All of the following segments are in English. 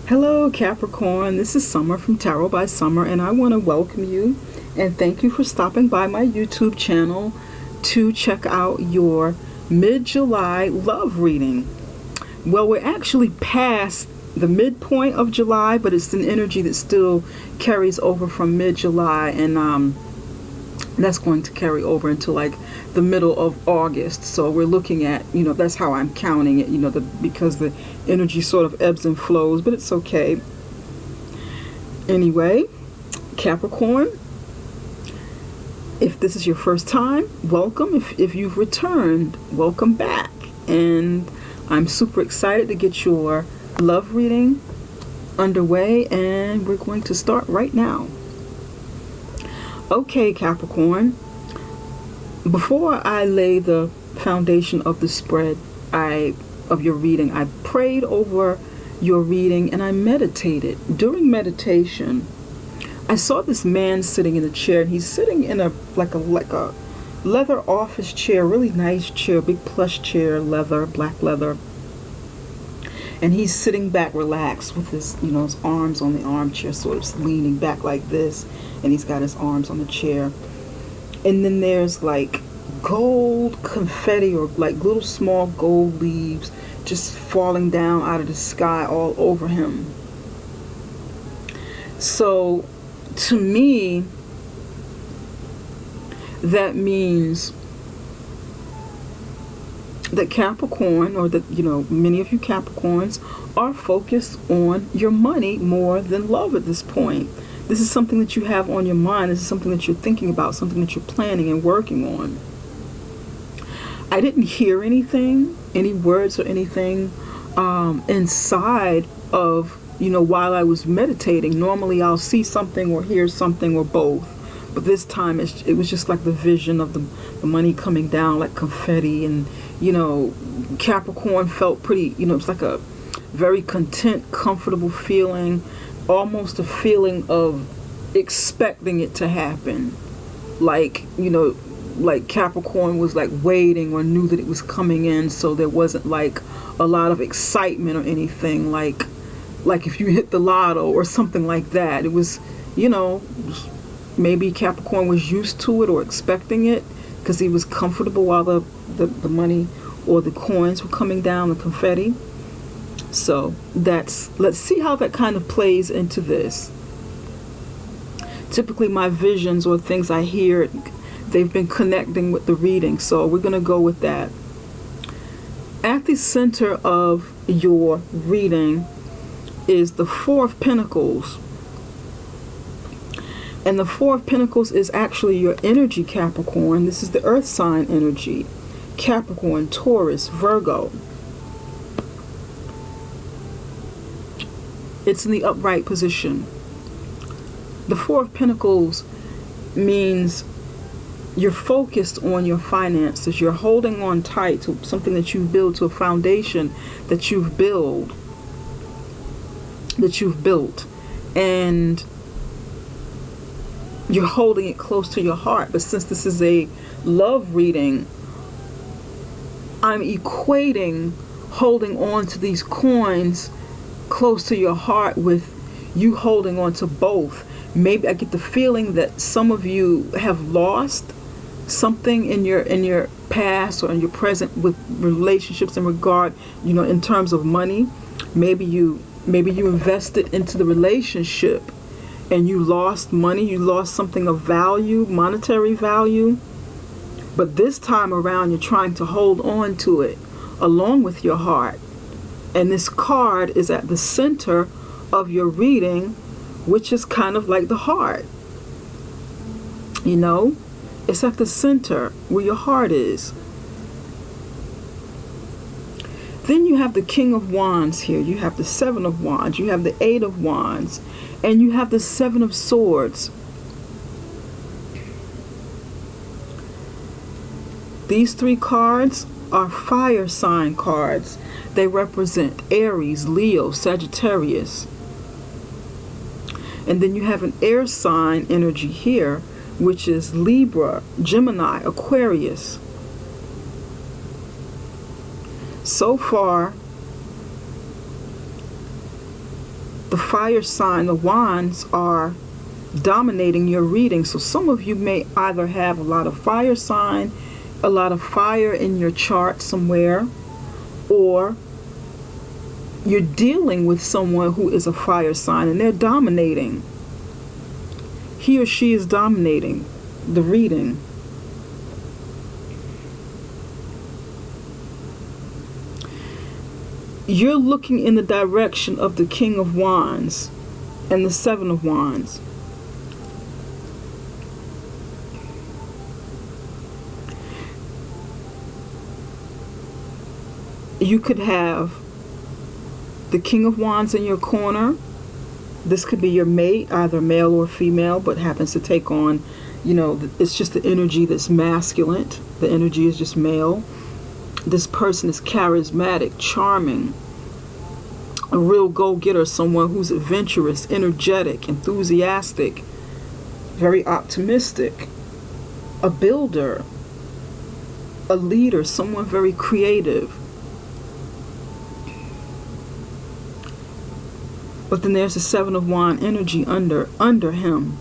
Hello, Capricorn. This is Summer from Tarot by Summer, and I want to welcome you and thank you for stopping by my YouTube channel to check out your mid-July love reading. Well, we're actually past the midpoint of July, but it's an energy that still carries over from mid-July, and that's going to carry over into like the middle of August. So we're looking at, that's how I'm counting it, because the energy sort of ebbs and flows, but it's okay. Anyway, Capricorn, if this is your first time, welcome. If you've returned, welcome back. And I'm super excited to get your love reading underway, and we're going to start right now. Okay, Capricorn, before I lay the foundation of the spread of your reading, I prayed over your reading and I meditated. During meditation, I saw this man sitting in a chair, and he's sitting in a leather office chair, really nice chair, big plush chair, leather, black leather. And he's sitting back relaxed with his, his arms on the armchair, sort of leaning back like this, and he's got his arms on the chair. And then there's like gold confetti, or like little small gold leaves just falling down out of the sky all over him. So to me, that means that Capricorn, or that, many of you Capricorns are focused on your money more than love at this point. This is something that you have on your mind. This is something that you're thinking about, something that you're planning and working on. I didn't hear anything, any words or anything inside of, while I was meditating. Normally I'll see something or hear something or both. But this time it was just like the vision of the money coming down like confetti. And, Capricorn felt pretty, it's like a very content, comfortable feeling. Almost a feeling of expecting it to happen, like like Capricorn was like waiting or knew that it was coming in, so there wasn't like a lot of excitement or anything like if you hit the lotto or something like that. It was, maybe Capricorn was used to it or expecting it because he was comfortable while the money or the coins were coming down, the confetti. So let's see how that kind of plays into this. Typically my visions or things I hear, they've been connecting with the reading, so we're going to go with that. At the center of your reading is the Four of Pentacles. And the Four of Pentacles is actually your energy, Capricorn. This is the earth sign energy. Capricorn, Taurus, Virgo. It's in the upright position. The Four of Pentacles means you're focused on your finances. You're holding on tight to something that you've built, to a foundation that you've built. And you're holding it close to your heart. But since this is a love reading, I'm equating holding on to these coins close to your heart with you holding on to both. Maybe I get the feeling that some of you have lost something in your past or in your present with relationships in regard, in terms of money. Maybe you invested into the relationship and you lost money, you lost something of value, monetary value. But this time around you're trying to hold on to it along with your heart. And this card is at the center of your reading, which is kind of like the heart. It's at the center where your heart is. Then you have the King of Wands here. You have the Seven of Wands. You have the Eight of Wands. And you have the Seven of Swords. These three cards are fire sign cards. They represent Aries, Leo, Sagittarius. And then you have an air sign energy here, which is Libra, Gemini, Aquarius. So far, the fire sign, the wands, are dominating your reading. So some of you may either have a lot of fire sign, a lot of fire in your chart somewhere, or you're dealing with someone who is a fire sign and they're dominating. He or she is dominating the reading. You're looking in the direction of the King of Wands and the Seven of Wands. You could have the King of Wands in your corner. This could be your mate, either male or female, but happens to take on, it's just the energy that's masculine. The energy is just male. This person is charismatic, charming, a real go-getter, someone who's adventurous, energetic, enthusiastic, very optimistic, a builder, a leader, someone very creative. But then there's the Seven of Wands energy under him.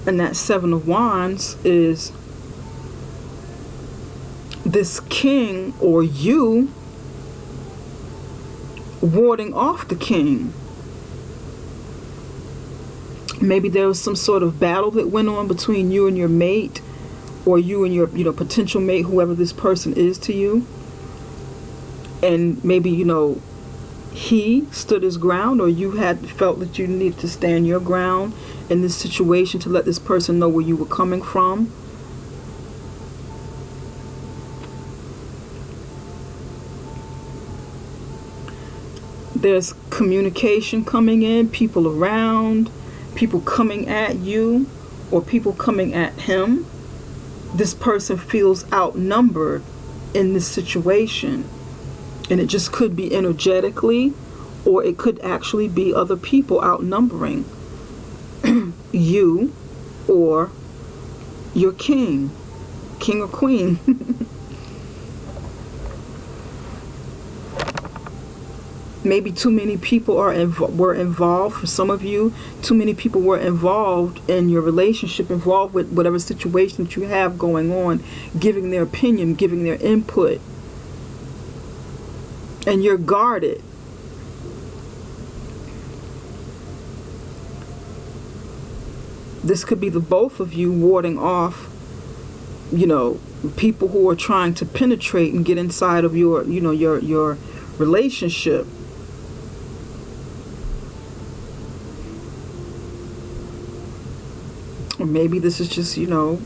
And that Seven of Wands is this king, or you, warding off the king. Maybe there was some sort of battle that went on between you and your mate, or you and your potential mate, whoever this person is to you. And maybe he stood his ground, or you had felt that you needed to stand your ground in this situation to let this person know where you were coming from. There's communication coming in, people around, people coming at you, or people coming at him. This person feels outnumbered in this situation. And it just could be energetically, or it could actually be other people outnumbering you or your king or queen. Maybe too many people were involved. For some of you, too many people were involved in your relationship, involved with whatever situation that you have going on, giving their opinion, giving their input. And you're guarded. This could be the both of you warding off, people who are trying to penetrate and get inside of your relationship. Or maybe this is just, you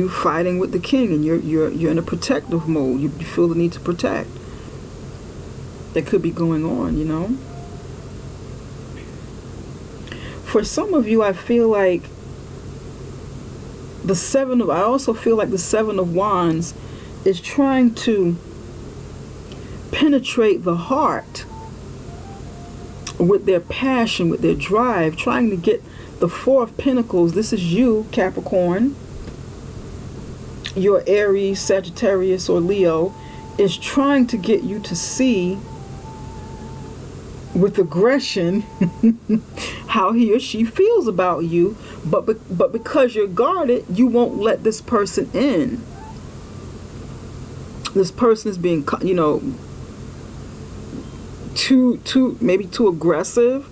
fighting with the king, and you're in a protective mode. You feel the need to protect. That could be going on, For some of you, I feel like I also feel like the Seven of Wands is trying to penetrate the heart with their passion, with their drive, trying to get the Four of Pentacles. This is you, Capricorn. Your Aries, Sagittarius, or Leo is trying to get you to see with aggression how he or she feels about you, but because you're guarded, you won't let this person in. This person is being, too aggressive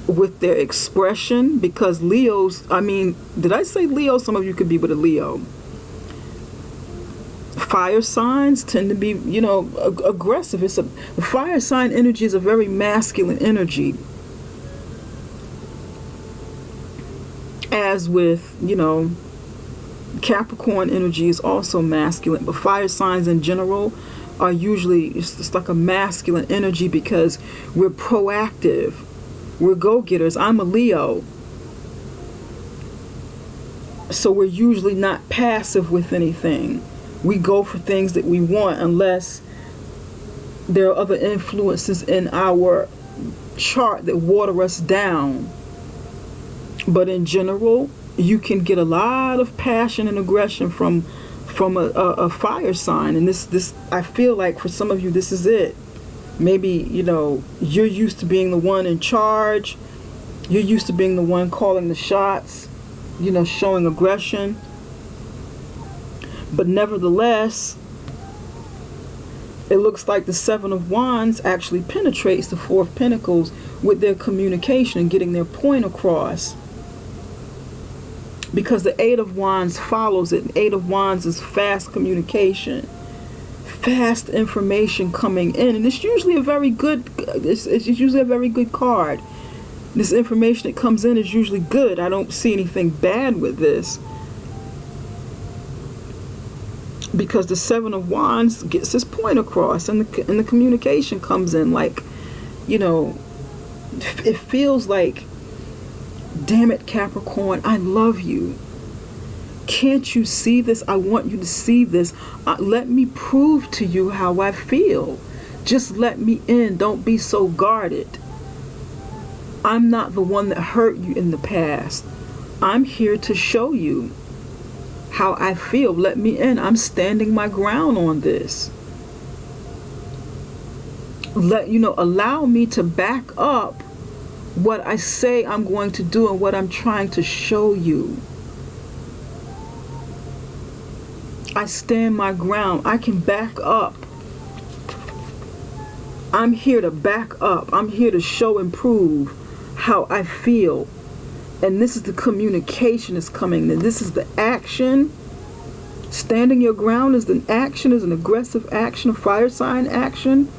with their expression, because Leos, did I say Leo? Some of you could be with a Leo. Fire signs tend to be, aggressive. The fire sign energy is a very masculine energy. As with, Capricorn energy is also masculine, but fire signs in general are usually, it's like a masculine energy, because we're proactive. We're go-getters. I'm a Leo. So we're usually not passive with anything. We go for things that we want, unless there are other influences in our chart that water us down. But in general, you can get a lot of passion and aggression from a fire sign. And this I feel like for some of you, this is it. Maybe, you're used to being the one in charge. You're used to being the one calling the shots, showing aggression. But nevertheless, it looks like the Seven of Wands actually penetrates the Four of Pentacles with their communication and getting their point across. Because the Eight of Wands follows it. Eight of Wands is fast communication, fast information coming in, and it's usually a very good. It's usually a very good card. This information that comes in is usually good. I don't see anything bad with this. Because the Seven of Wands gets this point across, and the communication comes in like, it feels like, damn it, Capricorn, I love you. Can't you see this? I want you to see this. Let me prove to you how I feel. Just let me in. Don't be so guarded. I'm not the one that hurt you in the past. I'm here to show you how I feel. Let me in. I'm standing my ground on this. Allow me to back up what I say I'm going to do and what I'm trying to show you. I stand my ground. I can back up. I'm here to back up. I'm here to show and prove how I feel. And this is the communication that's coming in. This is the action. Standing your ground is an action, is an aggressive action, a fire sign action.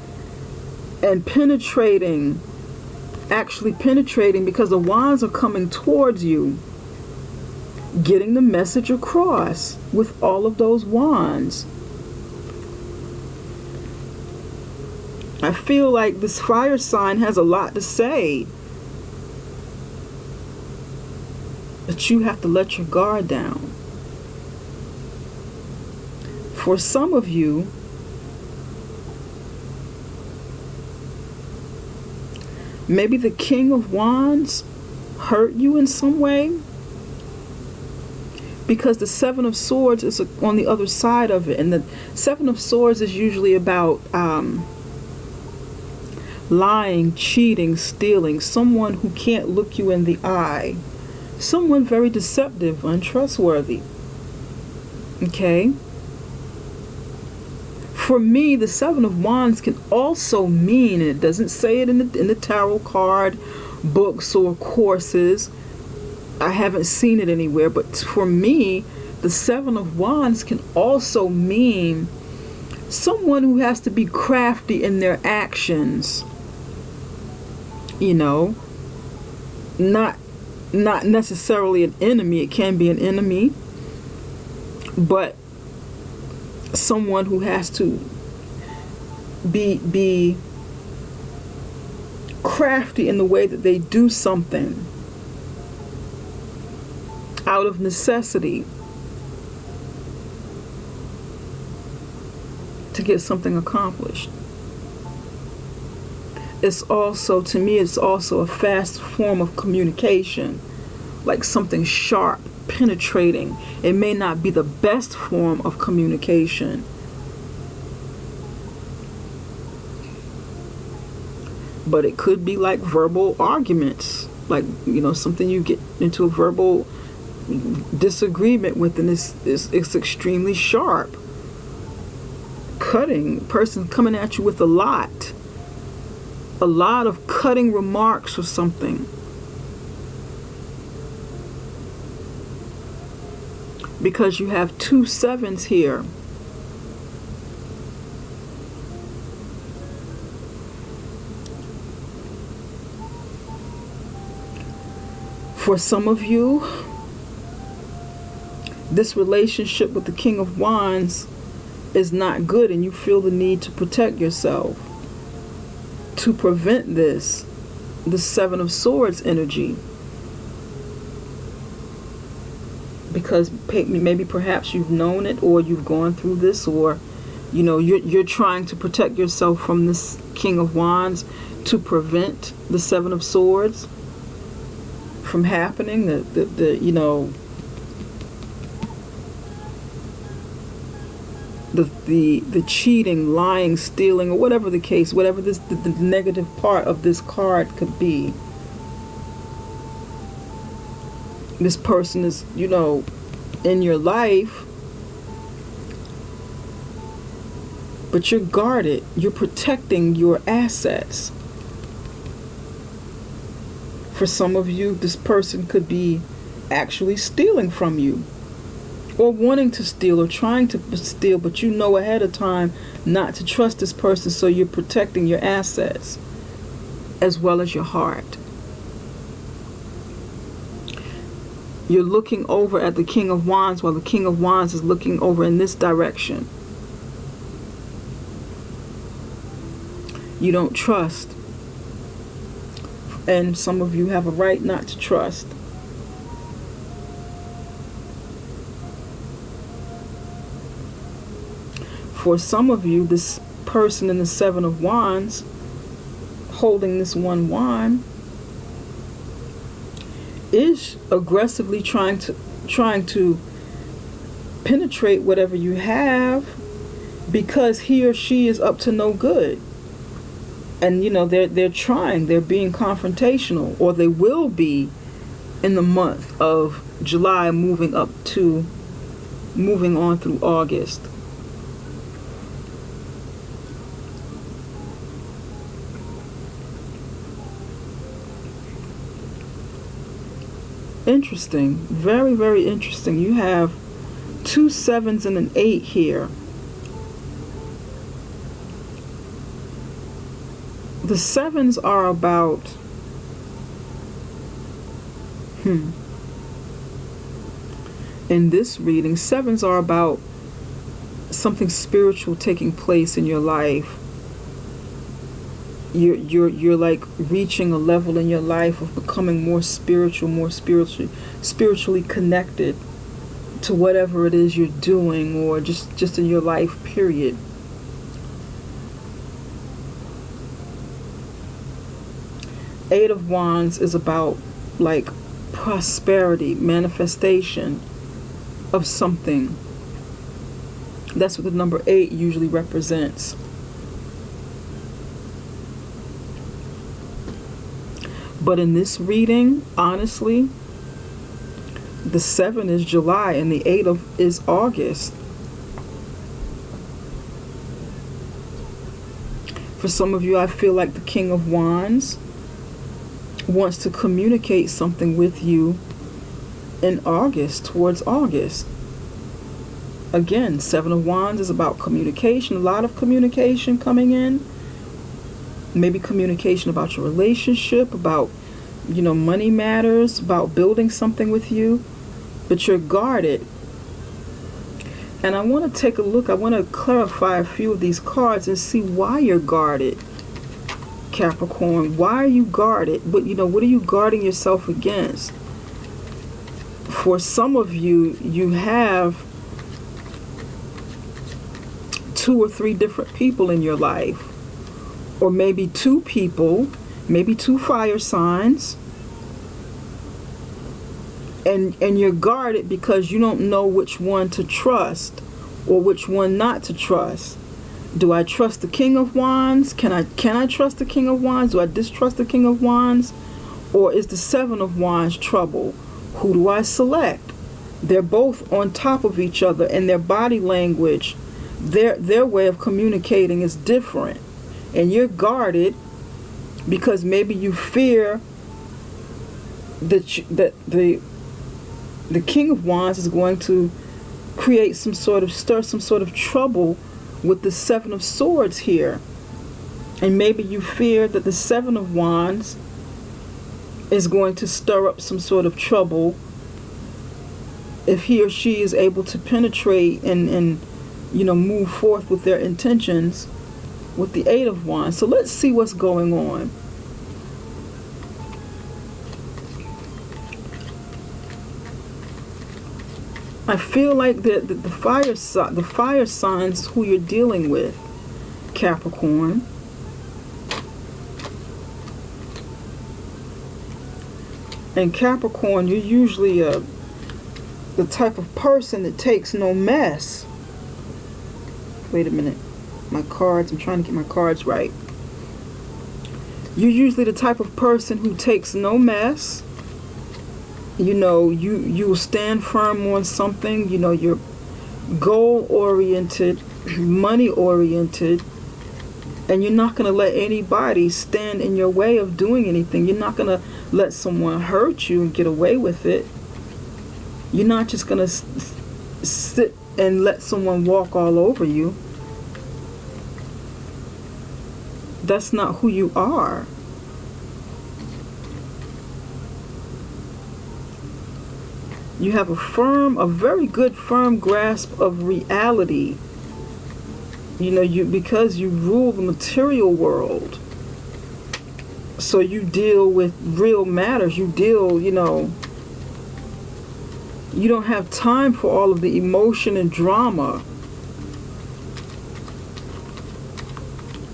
And penetrating, actually penetrating, because the wands are coming towards you. Getting the message across with all of those wands. I feel like this fire sign has a lot to say. But you have to let your guard down. For some of you, maybe the King of Wands hurt you in some way. Because the Seven of Swords is on the other side of it. And the Seven of Swords is usually about lying, cheating, stealing. Someone who can't look you in the eye. Someone very deceptive, untrustworthy. Okay? For me, the Seven of Wands can also mean, and it doesn't say it in the tarot card books or courses. I haven't seen it anywhere, but for me, the Seven of Wands can also mean someone who has to be crafty in their actions. Not necessarily an enemy. It can be an enemy, but someone who has to be crafty in the way that they do something out of necessity to get something accomplished. It's also, to me, it's also a fast form of communication, like something sharp, penetrating. It may not be the best form of communication, but it could be like verbal arguments, like, something you get into a verbal disagreement with, and it's extremely sharp, cutting. Person coming at you with a lot of cutting remarks or something, because you have two sevens here. For some of you, this relationship with the King of Wands is not good, and you feel the need to protect yourself to prevent this, the Seven of Swords energy. Because maybe perhaps you've known it, or you've gone through this, or you're trying to protect yourself from this King of Wands to prevent the Seven of Swords from happening. the cheating, lying, stealing, or whatever the case, whatever the negative part of this card could be. This person is, in your life, but you're guarded. You're protecting your assets. For some of you, this person could be actually stealing from you, or wanting to steal, or trying to steal, but you know ahead of time not to trust this person, so you're protecting your assets as well as your heart. You're looking over at the King of Wands while the King of Wands is looking over in this direction. You don't trust. And some of you have a right not to trust. For some of you, this person in the Seven of Wands, holding this one wand, is aggressively trying to penetrate whatever you have, because he or she is up to no good. And they're trying, they're being confrontational, or they will be in the month of July, moving on through August. Interesting. Very, very interesting. You have 2 7s and an 8 here. The 7s are about in this reading, 7s are about something spiritual taking place in your life. You're like reaching a level in your life of becoming more spiritual, spiritually connected to whatever it is you're doing, or just in your life, period. Eight of Wands is about like prosperity, manifestation of something. That's what the number 8 usually represents. But in this reading, honestly, the 7 is July and the 8 is August. For some of you, I feel like the King of Wands wants to communicate something with you in August, towards August. Again, 7 of Wands is about communication, a lot of communication coming in. Maybe communication about your relationship, about, money matters, about building something with you, but you're guarded. And I want to take a look, I want to clarify a few of these cards and see why you're guarded, Capricorn. Why are you guarded? What are you guarding yourself against? For some of you, you have 2 or 3 different people in your life. Or maybe 2 people, maybe 2 fire signs, and you're guarded because you don't know which one to trust or which one not to trust. Do I trust the King of Wands? Can I trust the King of Wands? Do I distrust the King of Wands? Or is the 7 of Wands trouble? Who do I select? They're both on top of each other, and their body language, their way of communicating is different. And you're guarded because maybe you fear that the King of Wands is going to stir some sort of trouble with the 7 of Swords here. And maybe you fear that the 7 of Wands is going to stir up some sort of trouble if he or she is able to penetrate and move forth with their intentions with the 8 of Wands. So let's see what's going on. I feel like the fire signs who you're dealing with, Capricorn. And Capricorn, you're usually the type of person that takes no mess. Wait a minute. My cards. I'm trying to get my cards right. You're usually the type of person who takes no mess. You know, you will stand firm on something. You know, you're goal-oriented, money-oriented, and you're not going to let anybody stand in your way of doing anything. You're not going to let someone hurt you and get away with it. You're not just going to sit and let someone walk all over you. That's not who you are. You have a very good firm grasp of reality. You know, because you rule the material world. So you deal with real matters. You deal, you know, you don't have time for all of the emotion and drama.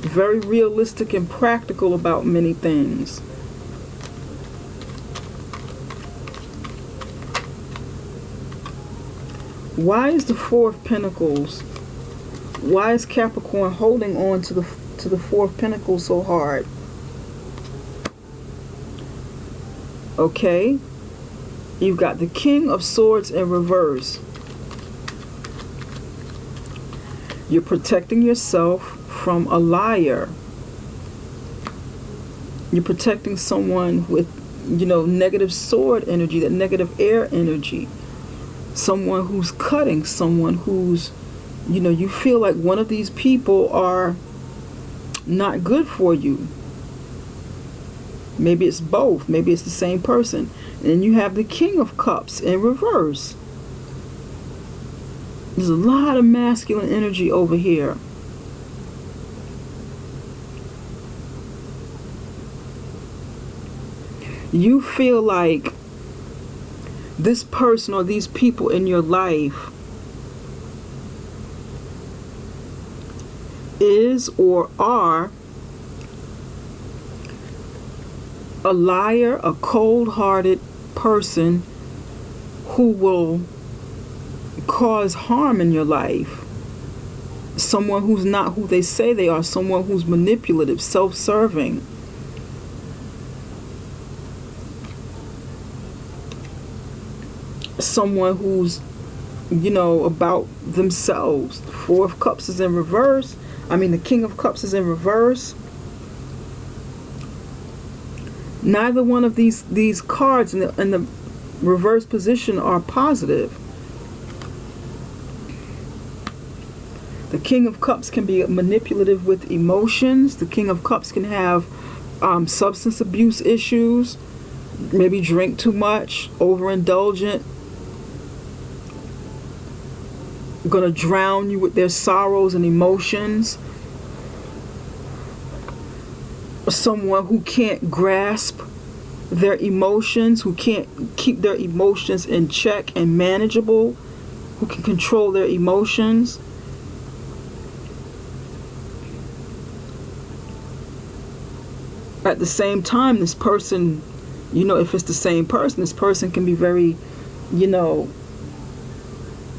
Very realistic and practical about many things. Why is the Four of Pentacles? Why is Capricorn holding on to the Four of Pentacles so hard? Okay. You've got the King of Swords in reverse. You're protecting yourself from a liar. You're protecting someone with, you know, negative sword energy, that negative air energy. Someone who's cutting, someone who's, you know, you feel like one of these people are not good for you. Maybe it's both. Maybe it's the same person. And you have the King of Cups in reverse. There's a lot of masculine energy over here. You feel like this person or these people in your life is or are a liar, a cold-hearted person who will cause harm in your life. Someone who's not who they say they are, someone who's manipulative, self-serving. Someone who's, you know, about themselves. The Four of Cups is in reverse. The King of Cups is in reverse. Neither one of these cards in the reverse position are positive. The King of Cups can be manipulative with emotions. The King of Cups can have substance abuse issues. Maybe drink too much, overindulgent. Gonna drown you with their sorrows and emotions. Someone who can't grasp their emotions, who can't keep their emotions in check and manageable, who can control their emotions. At the same time, this person, you know, if it's the same person, this person can be very, you know,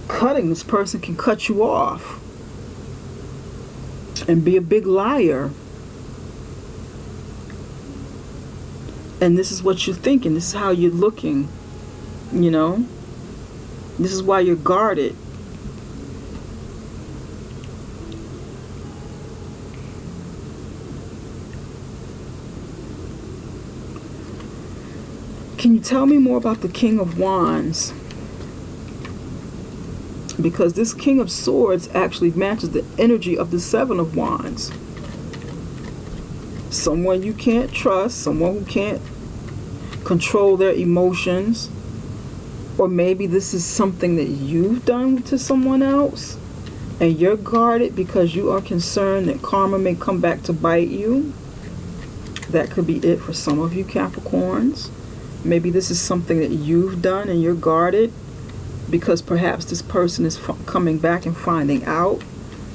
cutting. This person can cut you off and be a big liar. And this is what you're thinking. This is how you're looking, you know. This is why you're guarded. Can you tell me more about the King of Wands? Because this King of Swords actually matches the energy of the Seven of Wands. Someone you can't trust, someone who can't control their emotions. Or maybe this is something that you've done to someone else and you're guarded because you are concerned that karma may come back to bite you. That could be it for some of you Capricorns. Maybe this is something that you've done and you're guarded because perhaps this person is coming back and finding out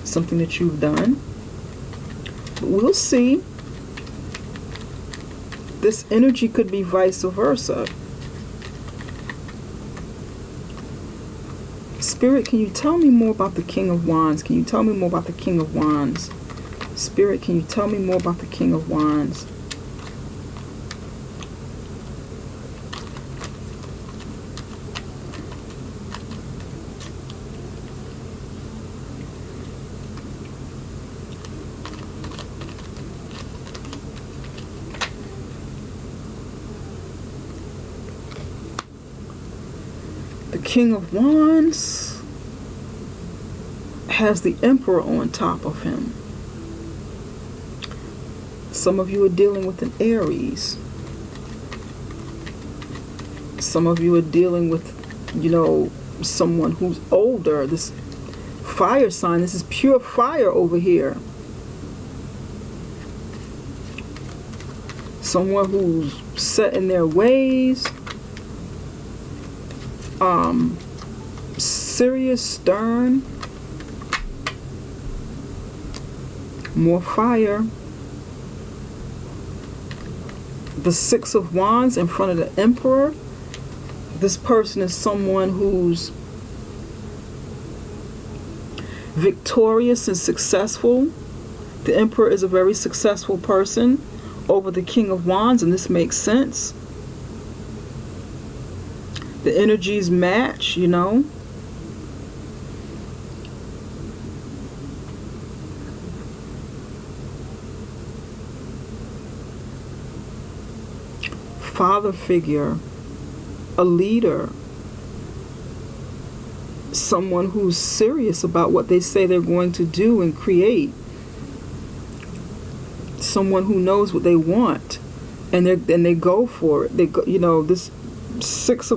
something that you've done. But we'll see. This energy could be vice versa. Spirit, can you tell me more about the King of Wands? Can you tell me more about the King of Wands? Spirit, can you tell me more about the King of Wands? The King of Wands has the Emperor on top of him. Some of you are dealing with an Aries. Some of you are dealing with, someone who's older. This fire sign, this is pure fire over here. Someone who's set in their ways. Serious, stern. More fire. The Six of Wands in front of the Emperor. This person is someone who's victorious and successful. The Emperor is a very successful person over the King of Wands, and this makes sense. The energies match, Father figure, a leader, someone who's serious about what they say they're going to do and create, someone who knows what they want, and they go for it. They go, this Six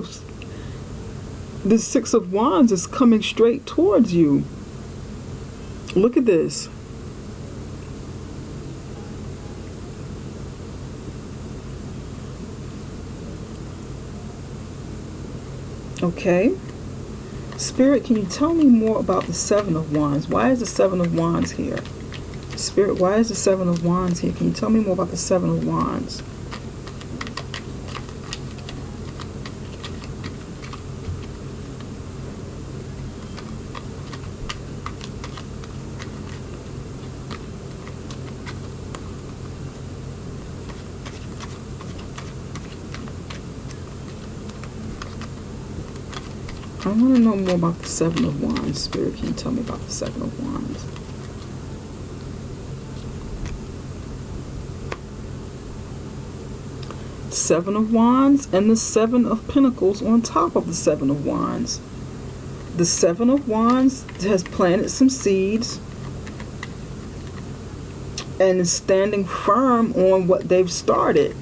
of Wands is coming straight towards you. Look at this. Okay. Spirit, can you tell me more about the Seven of Wands? Why is the Seven of Wands here? Spirit, why is the Seven of Wands here? Can you tell me more about the Seven of Wands? I want to know more about the Seven of Wands. Spirit, can you tell me about the Seven of Wands? Seven of Wands and the Seven of Pentacles on top of the Seven of Wands. The Seven of Wands has planted some seeds and is standing firm on what they've started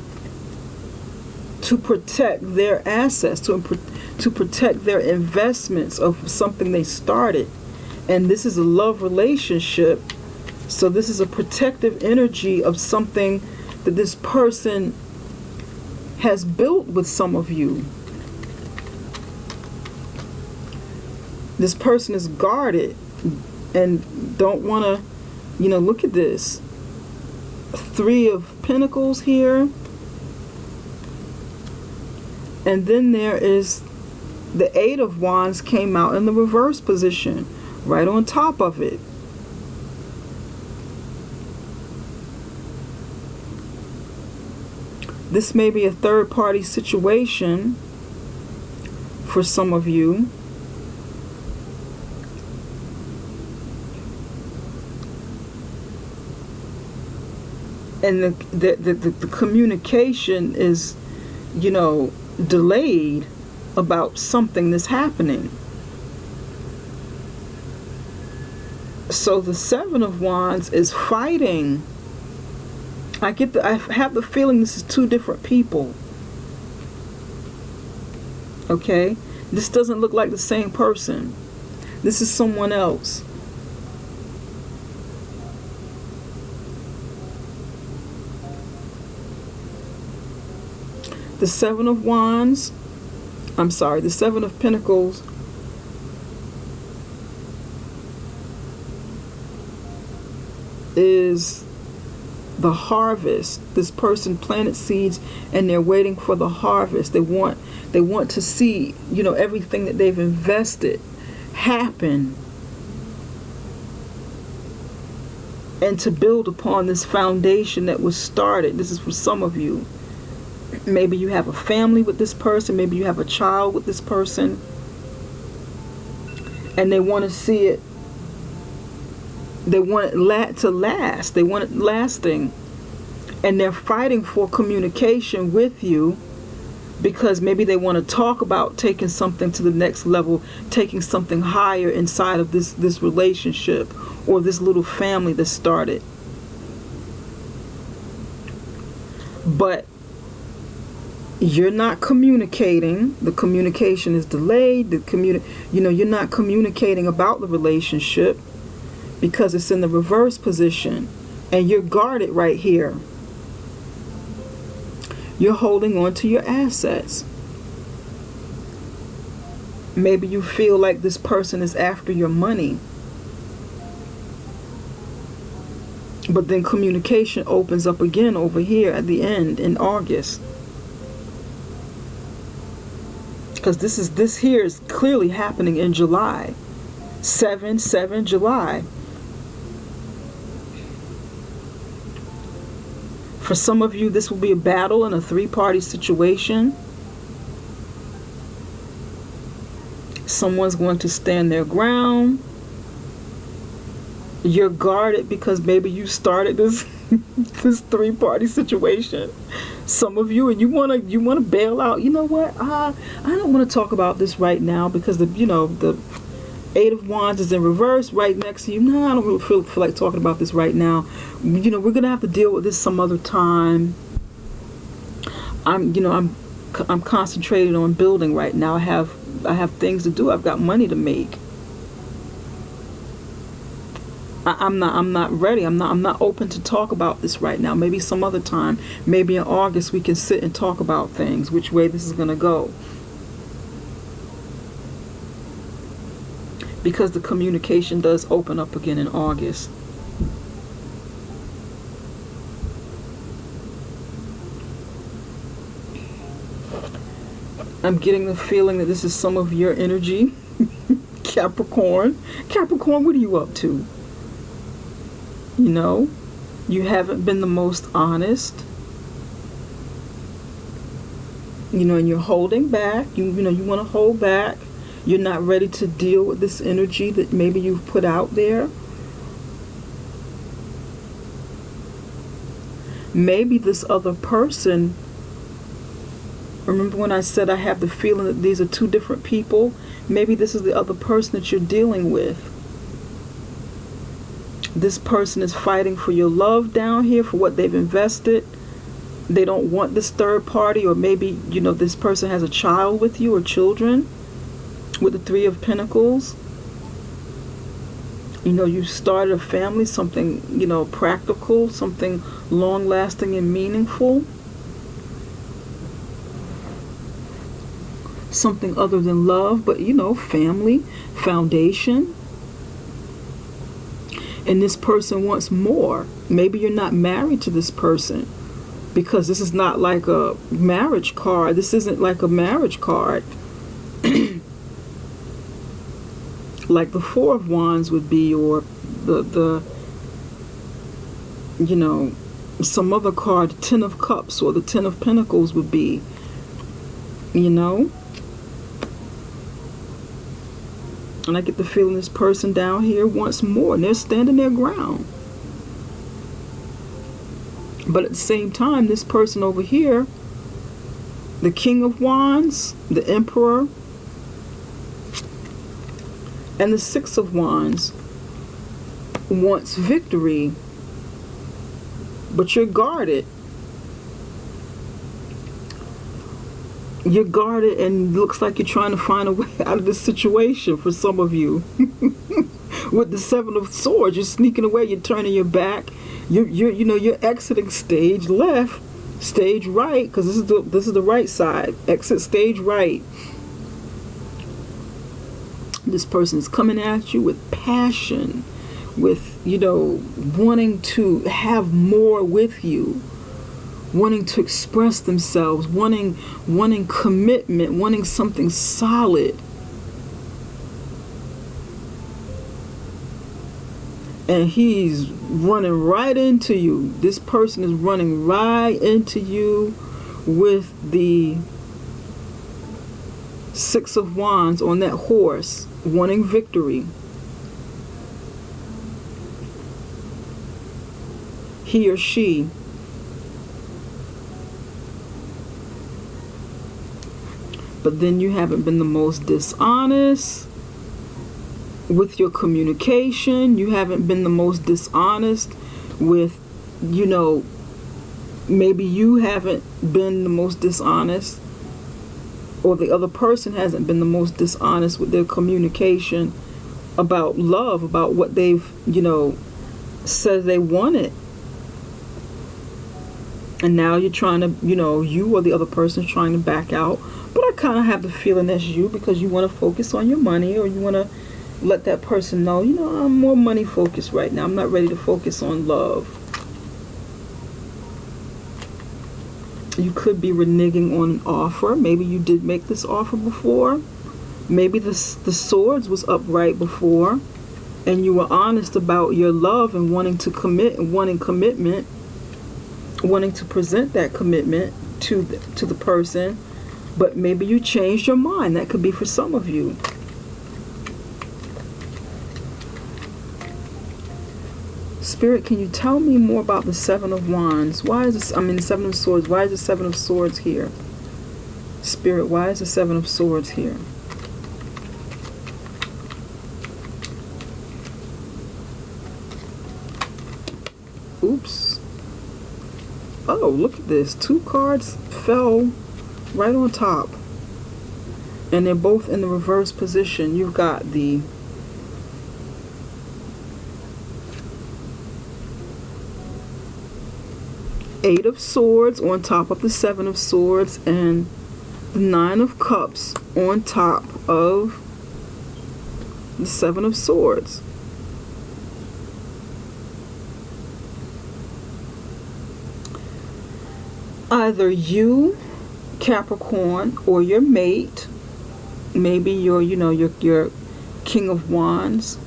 to protect their assets, to protect their investments of something they started. And this is a love relationship, so this is a protective energy of something that this person has built with some of you. This person is guarded and don't want to, look at this. Three of Pentacles here. And then there is the Eight of Wands came out in the reverse position, right on top of it. This may be a third-party situation for some of you. And the communication is, delayed about something that's happening. So the Seven of Wands is fighting. I have the feeling this is two different people. Okay? This doesn't look like the same person. This is someone else. The Seven of Wands, the Seven of Pentacles is the harvest. This person planted seeds and they're waiting for the harvest. They want to see, everything that they've invested happen and to build upon this foundation that was started. This is for some of you. Maybe you have a family with this person. Maybe you have a child with this person. And they want to see it. They want it to last. They want it lasting. And they're fighting for communication with you because maybe they want to talk about taking something to the next level, taking something higher inside of this relationship or this little family that started. But you're not communicating. The communication is delayed. You're not communicating about the relationship because it's in the reverse position, and you're guarded right here. You're holding on to your assets. Maybe you feel like this person is after your money. But then communication opens up again over here at the end in August. Because this here is clearly happening in July. 7/7 July. For some of you, this will be a battle in a 3-party situation. Someone's going to stand their ground. You're guarded because maybe you started this 3-party situation. Some of you, and you wanna bail out. You know what? I don't want to talk about this right now because the 8 of Wands is in reverse right next to you. No, I don't really feel like talking about this right now. We're gonna have to deal with this some other time. I'm concentrated on building right now. I have things to do. I've got money to make. I'm not ready. I'm not open to talk about this right now. Maybe some other time. Maybe in August we can sit and talk about things, which way this is gonna go. Because the communication does open up again in August. I'm getting the feeling that this is some of your energy. Capricorn. Capricorn, what are you up to? You haven't been the most honest. And you're holding back. You want to hold back. You're not ready to deal with this energy that maybe you've put out there. Maybe this other person, remember when I said I have the feeling that these are 2 different people? Maybe this is the other person that you're dealing with. This person is fighting for your love down here, for what they've invested. They don't want this 3rd party, or maybe, this person has a child with you or children. With the 3 of Pentacles, you started a family, something, practical, something long-lasting and meaningful. Something other than love, but, family, foundation. And this person wants more. Maybe you're not married to this person because this is not like a marriage card. This isn't like a marriage card. Like the 4 of Wands would be, or the some other card, the 10 of Cups or the 10 of Pentacles would be, And I get the feeling this person down here wants more, and they're standing their ground. But at the same time, this person over here, the King of Wands, the Emperor, and the 6 of Wands wants victory, but you're guarded. You're guarded, and looks like you're trying to find a way out of this situation for some of you. With the 7 of Swords, you're sneaking away. You're turning your back. You're exiting stage left, stage right, because this is the right side. Exit stage right. This person is coming at you with passion, with, wanting to have more with you, wanting to express themselves, wanting commitment, wanting something solid. and he's running right into you. This person is running right into you with the Six of Wands on that horse, wanting victory. He or she. But then you haven't been the most dishonest with your communication. You haven't been the most dishonest with, maybe you haven't been the most dishonest, or the other person hasn't been the most dishonest with their communication about love, about what they've, said they wanted. And now you're trying to, you or the other person is trying to back out. But I kind of have the feeling that's you, because you want to focus on your money, or you want to let that person know, I'm more money focused right now. I'm not ready to focus on love. You could be reneging on an offer. Maybe you did make this offer before. Maybe the swords was upright before, and you were honest about your love and wanting to commit and wanting commitment, wanting to present that commitment to the person. But maybe you changed your mind. That could be for some of you. Spirit, can you tell me more about the Seven of Wands? Why is this, the Seven of Swords? Why is the Seven of Swords here? Spirit, why is the Seven of Swords here? Oops. Oh, look at this. 2 cards fell right on top, and they're both in the reverse position. You've got the Eight of Swords on top of the Seven of Swords, and the Nine of Cups on top of the Seven of Swords. Either you, Capricorn, or your mate, maybe your King of Wands,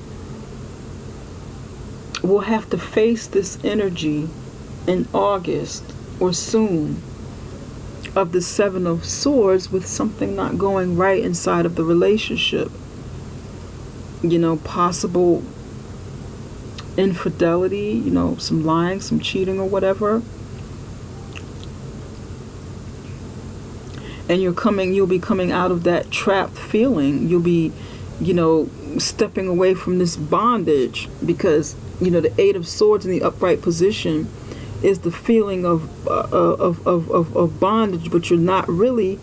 will have to face this energy in August or soon of the Seven of Swords, with something not going right inside of the relationship. Possible infidelity, some lying, some cheating or whatever. And you'll be coming out of that trapped feeling. You'll be, stepping away from this bondage, because, the Eight of Swords in the upright position is the feeling of bondage, but you're not really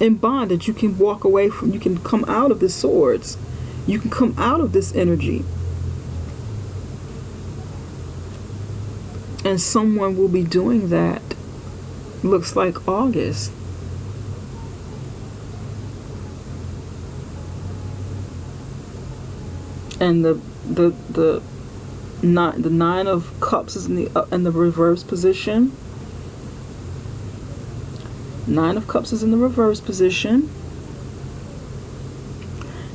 in bondage. You can walk away from, you can come out of the swords. You can come out of this energy. And someone will be doing that, looks like August. And the Nine of Cups is in the reverse position. Nine of Cups is in the reverse position,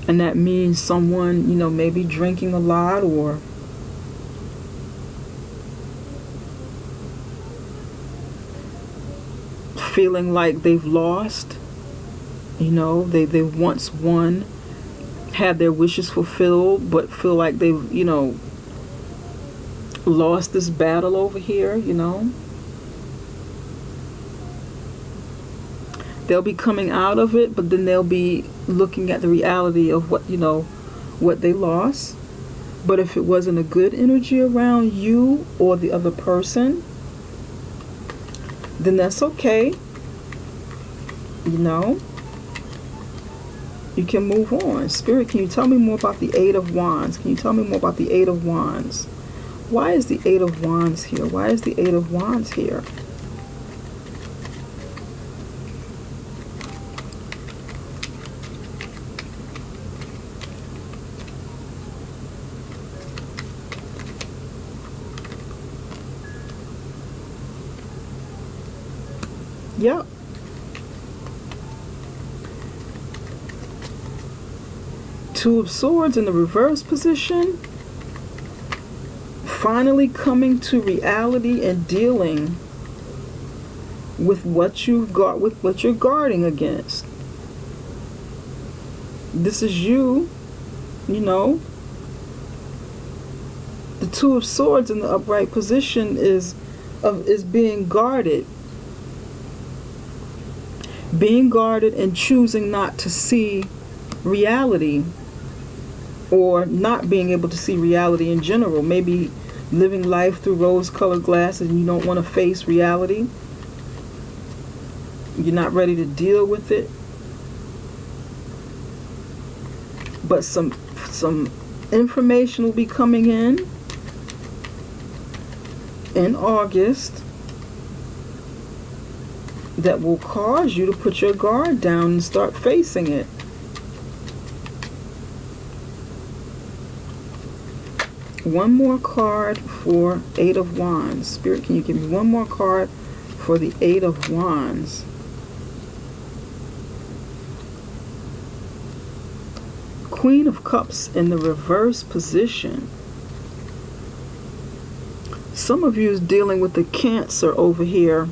and that means someone, maybe drinking a lot, or feeling like they've lost. They once won, had their wishes fulfilled, but feel like they've, lost this battle over here. They'll be coming out of it, but then they'll be looking at the reality of what they lost. But if it wasn't a good energy around you or the other person, then that's okay. You can move on. Spirit, can you tell me more about the Eight of Wands? Can you tell me more about the Eight of Wands? Why is the Eight of Wands here? Why is the Eight of Wands here? Yep. Two of Swords in the reverse position. finally coming to reality and dealing with what you've got, with what you're guarding against. This is you, you know. The Two of Swords in the upright position is being guarded. Being guarded and choosing not to see reality, or not being able to see reality in general. Maybe living life through rose-colored glasses and you don't want to face reality. You're not ready to deal with it. But some information will be coming in August that will cause you to put your guard down and start facing it. One more card for Eight of Wands. Spirit, can you give me one more card for the Eight of Wands? Queen of Cups in the reverse position. Some of you is dealing with the Cancer over here.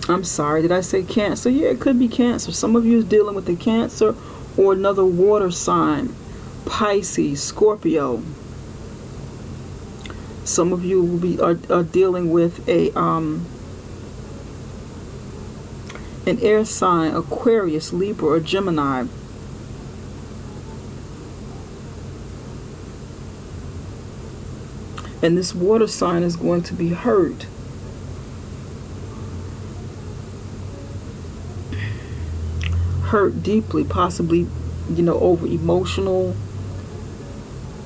I'm sorry, did I say Cancer? Yeah, it could be Cancer. Some of you is dealing with the Cancer or another water sign. Pisces, Scorpio. Some of you will be are dealing with an air sign, Aquarius, Libra, or Gemini. And this water sign is going to be hurt. Hurt deeply, possibly, you know, over emotional.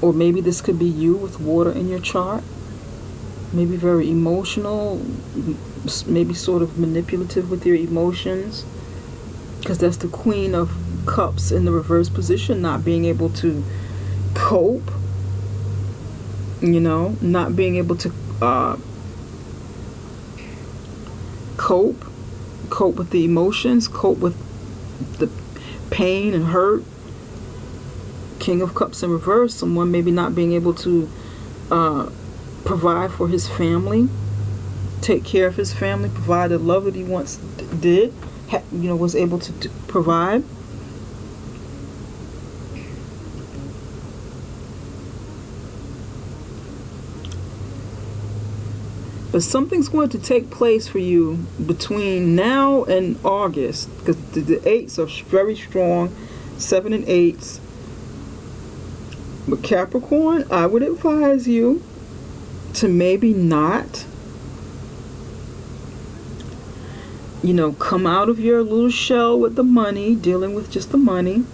Or maybe this could be you with water in your chart. Maybe very emotional, maybe sort of manipulative with your emotions. Because that's the Queen of Cups in the reverse position, not being able to cope. You know, not being able to cope with the emotions, cope with the pain and hurt. King of Cups in reverse, someone maybe not being able to provide for his family, take care of his family, provide the love that he once did, you know, was able to provide. But something's going to take place for you between now and August, because the eights are very strong, 7 and 8s. But Capricorn, I would advise you to maybe not, you know, come out of your little shell with the money, dealing with just the money,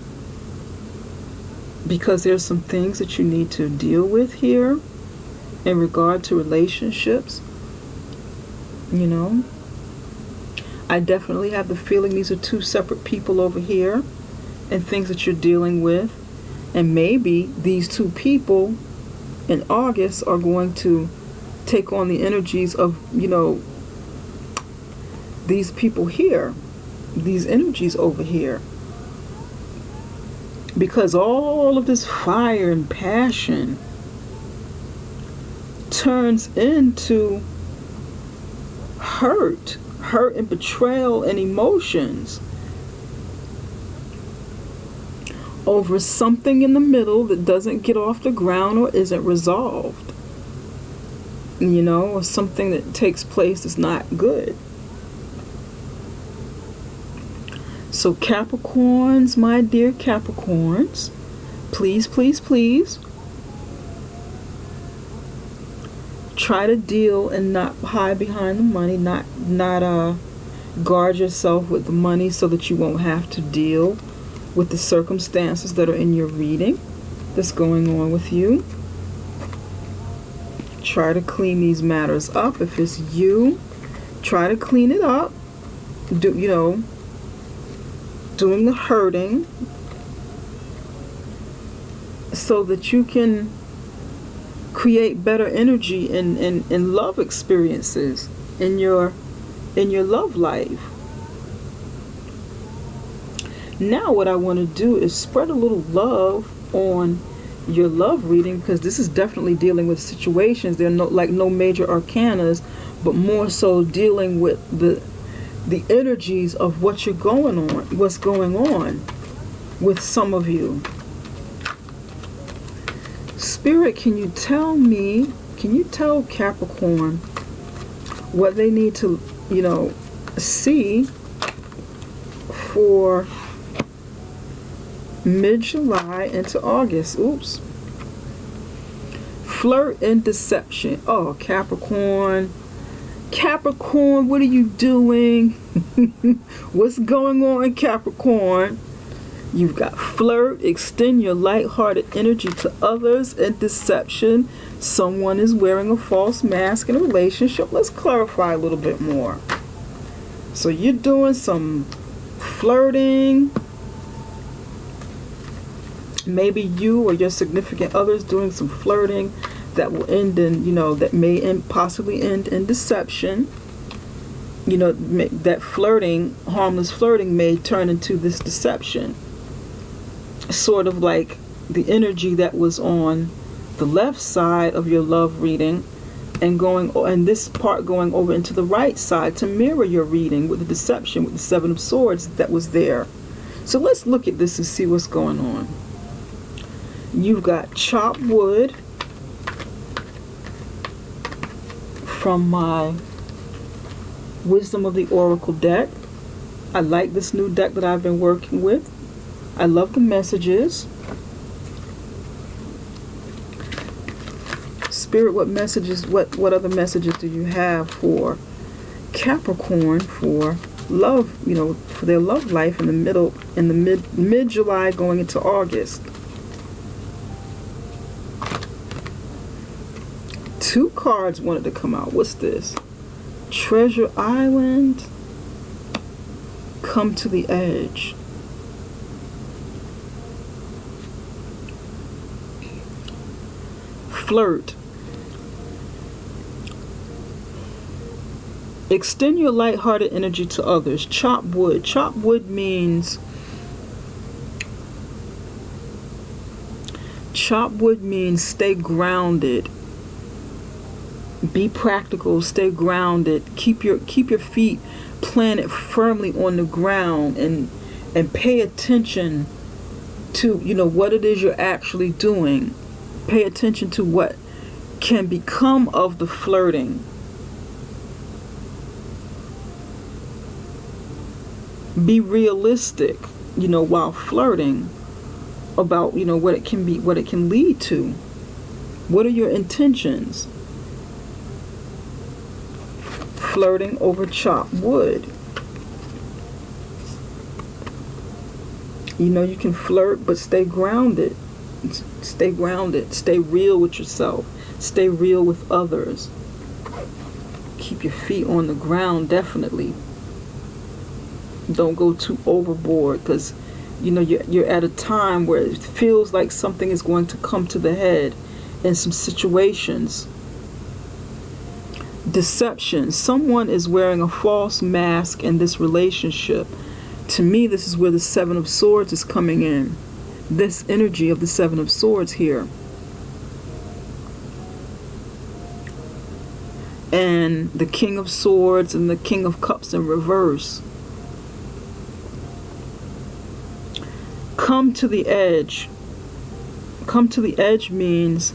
because there's some things that you need to deal with here in regard to relationships. You know, I definitely have the feeling these are two separate people over here and things that you're dealing with. And maybe these two people in August are going to take on the energies of, you know, these people here, these energies over here. Because all of this fire and passion turns into hurt and betrayal and emotions over something in the middle that doesn't get off the ground or isn't resolved, you know, or something that takes place that's not good. So Capricorns, my dear Capricorns, please, please, please try to deal and not hide behind the money, not guard yourself with the money so that you won't have to deal with the circumstances that are in your reading that's going on with you. Try to clean these matters up. If it's you, try to clean it up. You know, doing the hurting so that you can create better energy and love experiences in your love life. Now what I want to do is spread a little love on your love reading, because this is definitely dealing with situations. There are no major arcanas, but more so dealing with the energies of what's going on with some of you. Spirit, can you tell Capricorn what they need to, see for mid-July into August? Oops. Flirt and deception. Oh, Capricorn, what are you doing? What's going on, Capricorn? You've got flirt, extend your light-hearted energy to others, and deception. Someone is wearing a false mask in a relationship. Let's clarify a little bit more. So you're doing some flirting. Maybe you or your significant others doing some flirting that will end in, that may possibly end in deception. That flirting, harmless flirting, may turn into this deception. Sort of like the energy that was on the left side of your love reading and this part going over into the right side to mirror your reading with the deception, with the Seven of Swords that was there. So let's look at this and see what's going on. You've got chopped wood from my Wisdom of the Oracle deck. I like this new deck that I've been working with. I love the messages. Spirit, what other messages do you have for Capricorn for love, for their love life in the mid-July going into August? Two cards wanted to come out. What's this? Treasure Island. Come to the edge. Flirt. Extend your light-hearted energy to others. Chop wood. Chop wood means stay grounded. Be practical, stay grounded. Keep your feet planted firmly on the ground and pay attention to, what it is you're actually doing. Pay attention to what can become of the flirting. Be realistic, while flirting about, what it can lead to. What are your intentions? Flirting over chopped wood. You can flirt, but stay grounded. Stay grounded. Stay real with yourself. Stay real with others. Keep your feet on the ground, definitely. Don't go too overboard, because you're at a time where it feels like something is going to come to the head in some situations. Deception. Someone is wearing a false mask in this relationship. To me, this is where the Seven of Swords is coming in. This energy of the Seven of Swords here. And the King of Swords and the King of Cups in reverse. Come to the edge. Come to the edge means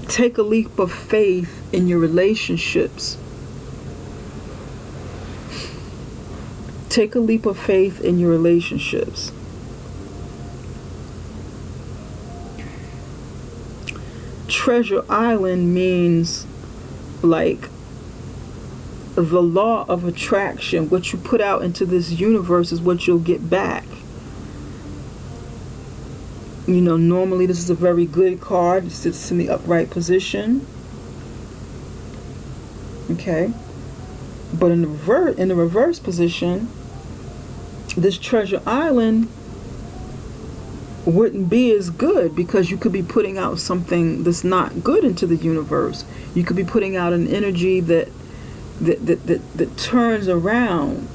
take a leap of faith in your relationships. Take a leap of faith in your relationships. Treasure Island means like the law of attraction. What you put out into this universe is what you'll get back. Normally this is a very good card. It sits in the upright position. Okay. But in the reverse position, this Treasure Island wouldn't be as good, because you could be putting out something that's not good into the universe. You could be putting out an energy that turns around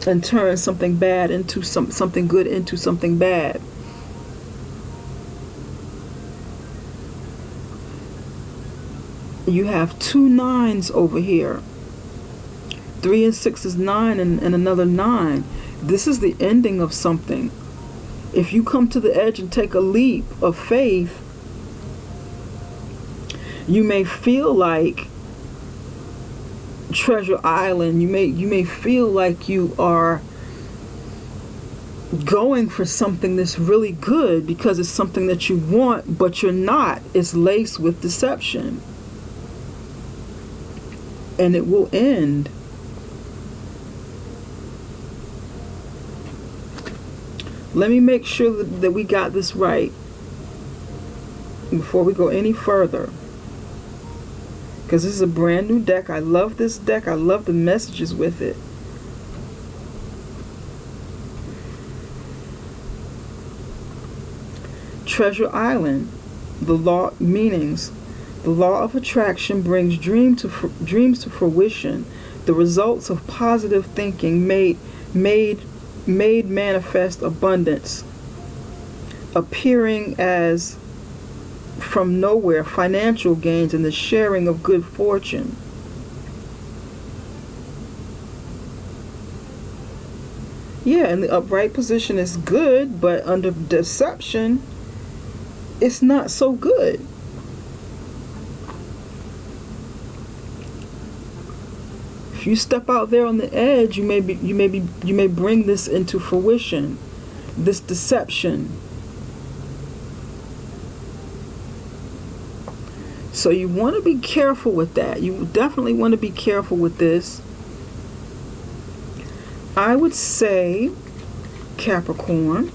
and turn something bad into something good into something bad. You have 2 9s over here. 3 and 6 is 9 and another 9. This is the ending of something. If you come to the edge and take a leap of faith, you may feel like Treasure Island. You may feel like you are going for something that's really good because it's something that you want, but you're not. It's laced with deception. And it will end. Let me make sure that we got this right before we go any further, because this is a brand new deck. I love this deck. I love the messages with it. Treasure Island, the law meanings. The law of attraction brings dreams to fruition. The results of positive thinking made manifest abundance, appearing as from nowhere, financial gains and the sharing of good fortune. Yeah, and the upright position is good, but under deception, it's not so good. If you step out there on the edge, you may bring this into fruition, this deception. So you want to be careful with that. You definitely want to be careful with this. I would say, Capricorn,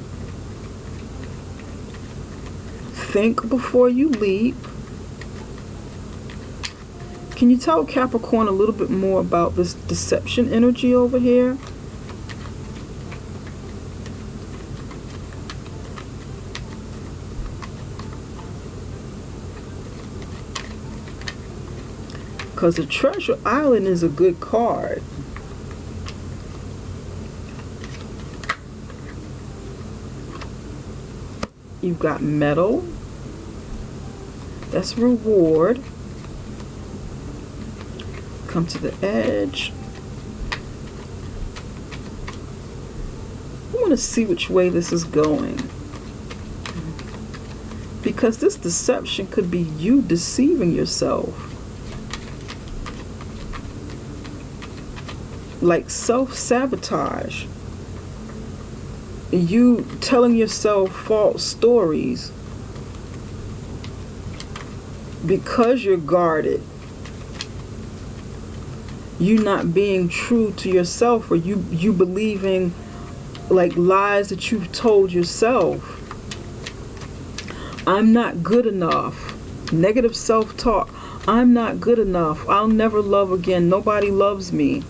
think before you leap. Can you tell Capricorn a little bit more about this deception energy over here? Because the Treasure Island is a good card. You've got metal. That's reward. Come to the edge. I want to see which way this is going, because this deception could be you deceiving yourself, like self-sabotage, you telling yourself false stories because you're guarded. You not being true to yourself, or you believing like lies that you've told yourself. I'm not good enough. Negative self-talk. I'm not good enough. I'll never love again. Nobody loves me.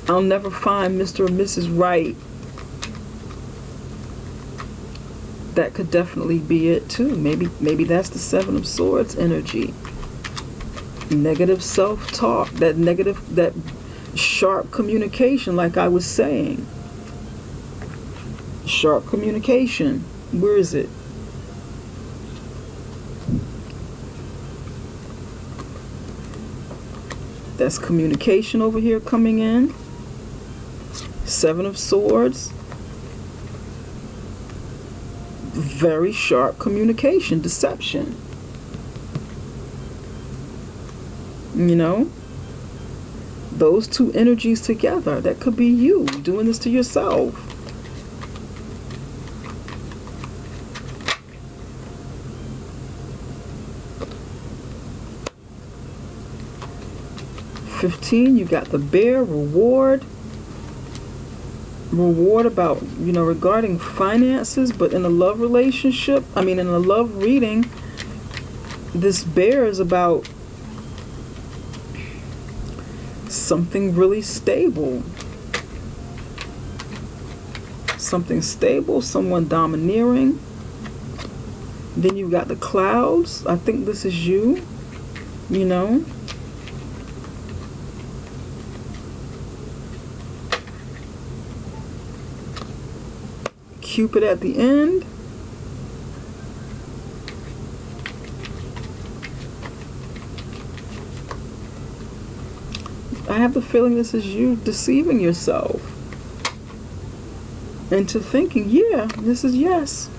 I'll never find Mr. or Mrs. Right. That could definitely be it too. Maybe that's the Seven of Swords energy. Negative self-talk, that sharp communication, like I was saying. Sharp communication. Where is it? That's communication over here coming in. Seven of Swords. Very sharp communication, deception. You know, those two energies together, that could be you doing this to yourself. $15, you got the bear, reward. Reward about, regarding finances, but in a love relationship, in a love reading, this bear is about something really stable. Something stable, someone domineering. Then you've got the clouds. I think this is you, Cupid at the end. I have the feeling this is you deceiving yourself into thinking, yeah, this is yes.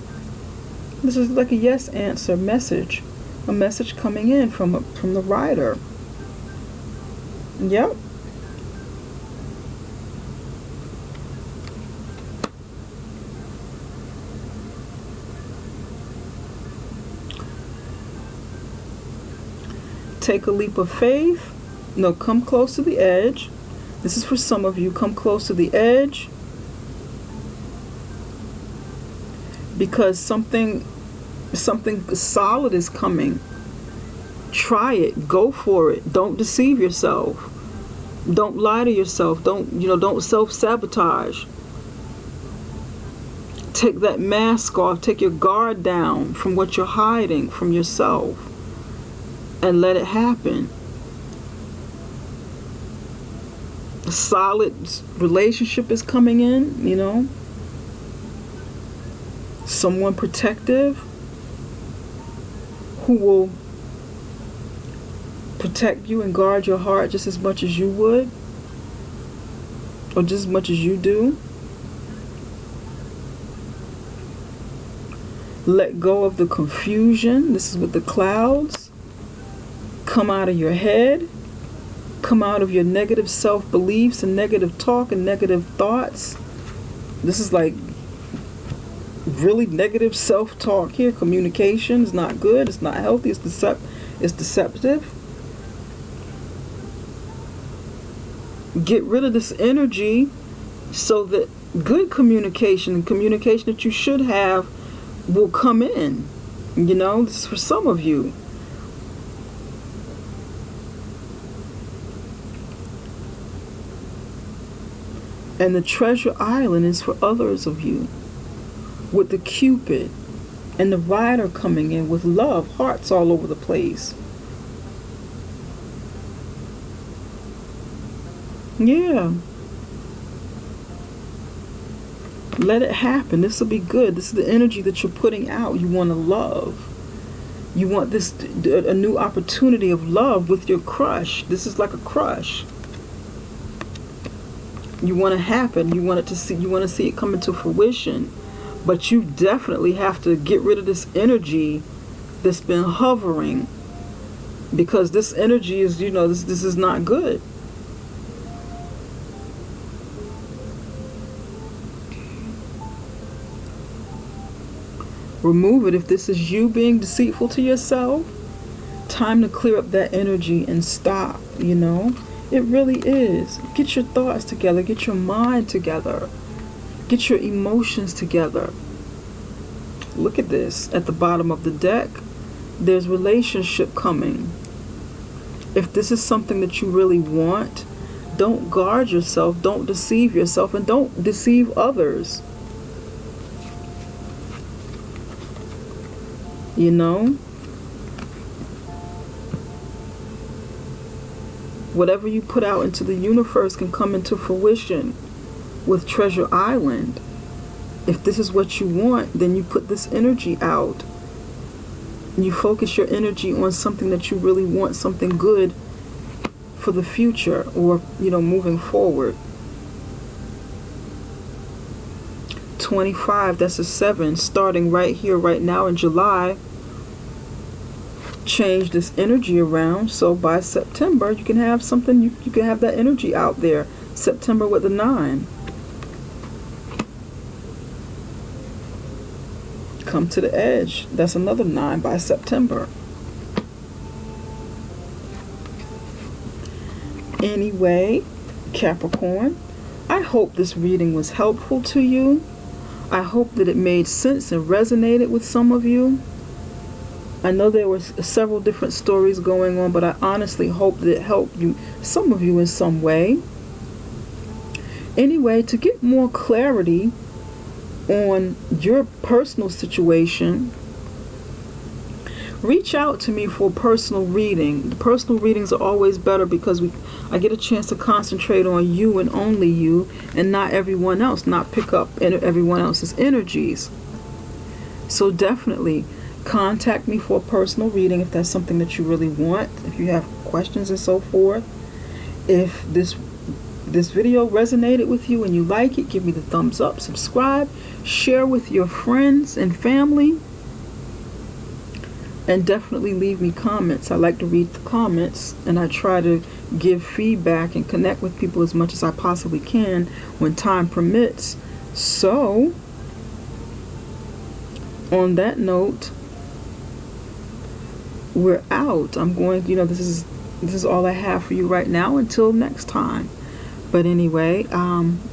This is like a yes answer message. A message coming in from the writer. Yep. Take a leap of faith. No, come close to the edge. This is for some of you. Come close to the edge. Because something solid is coming. Try it. Go for it. Don't deceive yourself. Don't lie to yourself. Don't self-sabotage. Take that mask off. Take your guard down from what you're hiding from yourself. And let it happen. A solid relationship is coming in, Someone protective who will protect you and guard your heart just as much as you would, or just as much as you do. Let go of the confusion. This is with the clouds. Come out of your head. Come out of your negative self-beliefs and negative talk and negative thoughts. This is like really negative self-talk here. Communication is not good. It's not healthy. It's deceptive. Get rid of this energy so that good communication and communication that you should have will come in. This is for some of you. And the treasure island is for others of you. With the Cupid and the rider coming in with love, hearts all over the place. Yeah. Let it happen. This will be good. This is the energy that you're putting out. You want to love. You want a new opportunity of love with your crush. This is like a crush. You want to happen. You want to see it come into fruition. But you definitely have to get rid of this energy that's been hovering. Because this energy is, this is not good. Remove it if this is you being deceitful to yourself. Time to clear up that energy and stop, It really is. Get your thoughts together. Get your mind together. Get your emotions together. Look at this. At the bottom of the deck, there's relationship coming. If this is something that you really want, don't guard yourself. Don't deceive yourself. And don't deceive others. Whatever you put out into the universe can come into fruition with Treasure Island. If this is what you want, then you put this energy out. You focus your energy on something that you really want, something good for the future, or, moving forward. 25, that's a 7, starting right here, right now in July. Change this energy around, so by September you can have something, you can have that energy out there. September with the 9. Come to the edge. That's another 9 by September. Anyway, Capricorn, I hope this reading was helpful to you. I hope that it made sense and resonated with some of you. I know there were several different stories going on, but I honestly hope that it helped you, some of you in some way. Anyway, to get more clarity on your personal situation, reach out to me for a personal reading. The personal readings are always better because I get a chance to concentrate on you and only you, and not everyone else, not pick up everyone else's energies. So definitely contact me for a personal reading if that's something that you really want, if you have questions and so forth. If this video resonated with you and you like it, give me the thumbs up, subscribe, share with your friends and family, and definitely leave me comments. I like to read the comments, and I try to give feedback and connect with people as much as I possibly can when time permits. So on that note, we're out. I'm going, this is all I have for you right now until next time. But anyway,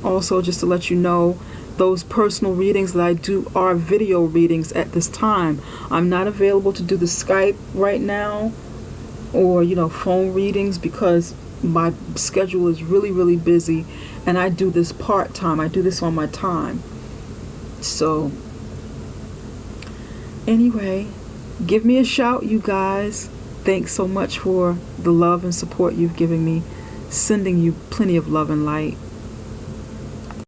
also just to let you know, those personal readings that I do are video readings at this time. I'm not available to do the Skype right now or phone readings because my schedule is really, really busy, and I do this part-time. I do this on my time. So anyway, give me a shout, you guys. Thanks so much for the love and support you've given me. Sending you plenty of love and light.